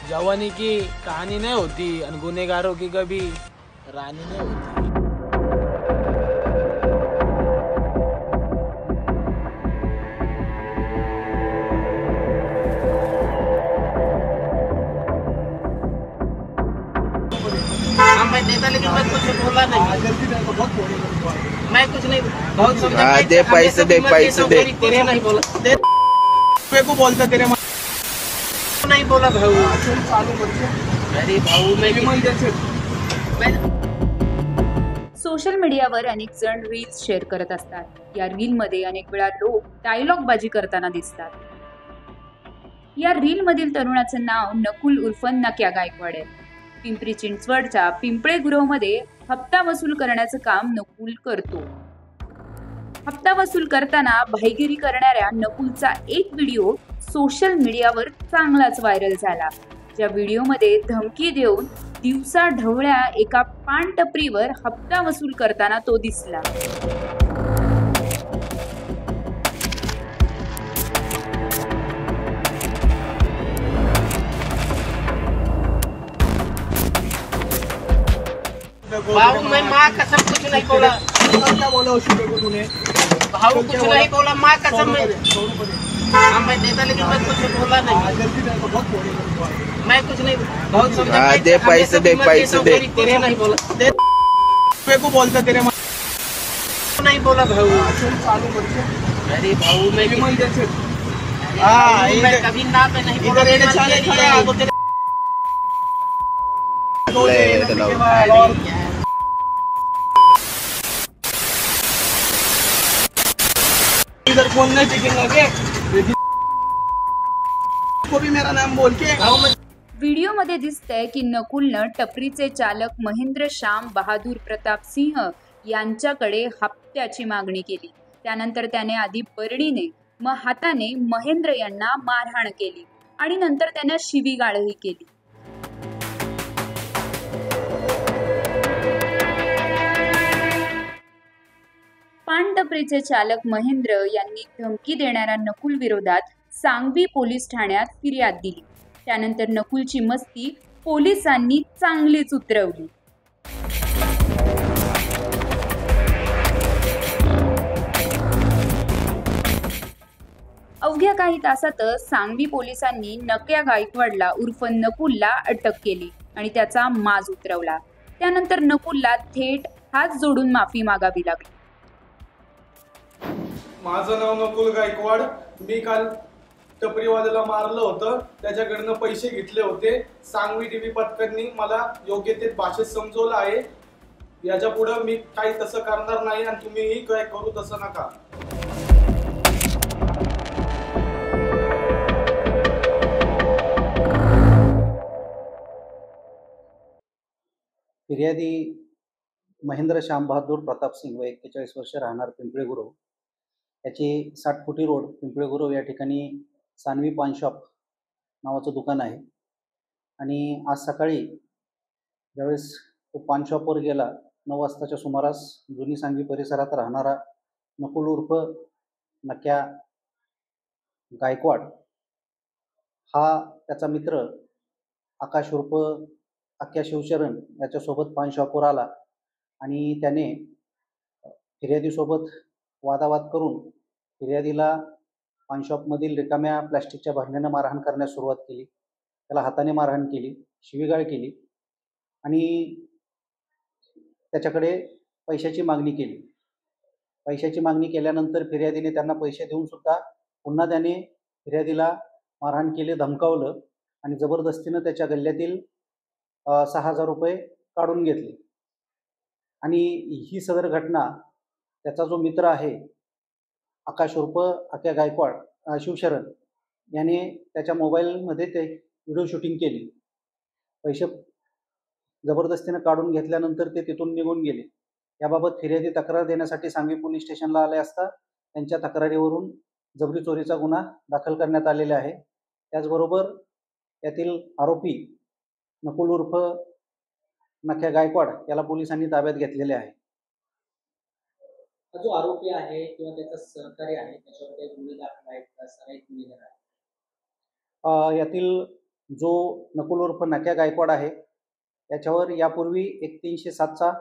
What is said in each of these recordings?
जवानी की कहानी नहीं होती और गुनेगारों की कभी रानी नहीं होती। हाँ मैं देता, लेकिन मैं कुछ बोला नहीं। मैं कुछ नहीं बहुत समझा। दे पैसे दे पैसे दे। तेरे नहीं बोला, को बोलता तेरे नहीं बोला भाऊ। अरे भाऊ मैं सोशल मीडियावर अनेक जण रील्स शेअर करत असतात. या रीलमध्ये अनेक वेळा लोक डायलॉगबाजी करताना दिसतात. या रीलमधील तरुणाचं नाव नकुल उर्फ नक्या गायकवाड आहे. पिंपरी चिंचवडच्या पिंपळे गुरवमध्ये हप्ता वसूल करण्याचं काम नकुल करतो. हप्ता वसूल करताना भाईगिरी करणाऱ्या नकुलचा एक व्हिडिओ सोशल मीडियावर चांगलाच व्हायरल झाला. ज्या व्हिडिओमध्ये धमकी देऊन दिवसा ढवळ्या एका पान टपरीवर हप्ता वसूल करताना तो दिसला. भाऊ मैं माँ कसम कुछ नहीं बोला। क्या बोला उसको तूने? भाऊ कुछ नहीं बोला, माँ कसम में। हाँ मैं देता, लेकिन मैं कुछ बोला नहीं। मैं कुछ नहीं बहुत समझा। दे पैसे दे पैसे दे। तेरे नहीं बोला, को बोलता तेरे नहीं बोला भाऊ। अरे भाऊ मैं कभी ना पे नहीं बोला। इधर फोन नहीं टिकेगा क्या? को भी मेरा नाम बोल के व्हिडिओमध्ये दिसतंय की नकुलनं टपरीचे चालक महेंद्र श्याम बहादूर प्रताप सिंह यांच्याकडे हप्त्याची मागणी केली. त्यानंतर त्याने आधी बरडीने मग हाताने महेंद्र यांना मारहाण केली आणि नंतर त्याने शिवीगाळही केली. पानटपरीचे चालक महेंद्र यांनी धमकी देणाऱ्या नकुल विरोधात सांगवी पोलीस ठाण्यात फिर्याद दिली. त्यानंतर नकुलची मस्ती पोलिसांनी चांगलीच उतरवली. अवघ्या काही तासातच सांगवी पोलिसांनी नक्या गायकवाडला उर्फ नकुलला अटक केली आणि त्याचा माज उतरवला. त्यानंतर नकुलला थेट हात जोडून माफी मागावी लागली. माझं नाव नकुल गायकवाड. मी काल टपरीवाल्याला मारलं होतं, त्याच्याकडनं पैसे घेतले होते. सांगवी टीव्ही पथकांनी मला योग्य ते भाषेत समजवलं आहे. याच्या पुढे मी काही तसं करणार नाही आणि तुम्हीही काय करू तसं नका. फिर्यादी महेंद्र श्याम बहादूर प्रताप सिंह व 41 वर्ष राहणार पिंपळे गुरव याची 60 फुटी रोड पिंपळे गुरव या ठिकाणी सानवी पान शॉप नावाचं दुकान आहे. आणि आज सकाळी ज्यावेळेस तो पान शॉपवर गेला 9 वाजताच्या सुमारास जुनी सांगवी परिसरात राहणारा नकुल उर्फ नक्या गायकवाड हा त्याचा मित्र आकाश उर्फ आक्या शिवशरण याच्यासोबत पान शॉपवर आला आणि त्याने फिर्यादीसोबत वादावाद करून फिर्यादीला पान शॉपमधील रिकाम्या प्लॅस्टिकच्या भरण्यानं मारहाण करण्यास सुरुवात केली. त्याला हाताने मारहाण केली, शिवीगाळ केली आणि त्याच्याकडे पैशाची मागणी केली. पैशाची मागणी केल्यानंतर फिर्यादीने त्यांना पैसे देऊन सुद्धा पुन्हा त्याने फिर्यादीला मारहाण केले, धमकावलं आणि जबरदस्तीनं त्याच्या गल्ल्यातील 6,000 रुपये काढून घेतले. आणि ही सदर घटना त्याचा जो मित्र आहे आकाश उर्फ आक्या गायकवाड शिवशरण याने त्याच्या मोबाईलमध्ये ते व्हिडिओ शूटिंग केली. पैसे जबरदस्तीनं काढून घेतल्यानंतर ते तिथून निघून गेले. याबाबत फिर्यादी तक्रार देण्यासाठी सांगवी पोलीस स्टेशनला आले असता त्यांच्या तक्रारीवरून जबरी चोरीचा गुन्हा दाखल करण्यात आलेला आहे. त्याचबरोबर यातील आरोपी नकुल उर्फ नक्या गायकवाड याला पोलिसांनी ताब्यात घेतलेले आहे. जो आरोपी आहे किंवा त्याचा सहकारी आहे त्याच्यावर काही गुन्हे दाखल आहेत का? सराईत गुन्हेगार आहे यातील जो नकुल उर्फ नक्या गायकवाड आहे त्याच्यावर यापूर्वी एक 307चा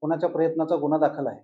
खुनाच्या प्रयत्नाचा गुन्हा दाखल आहे.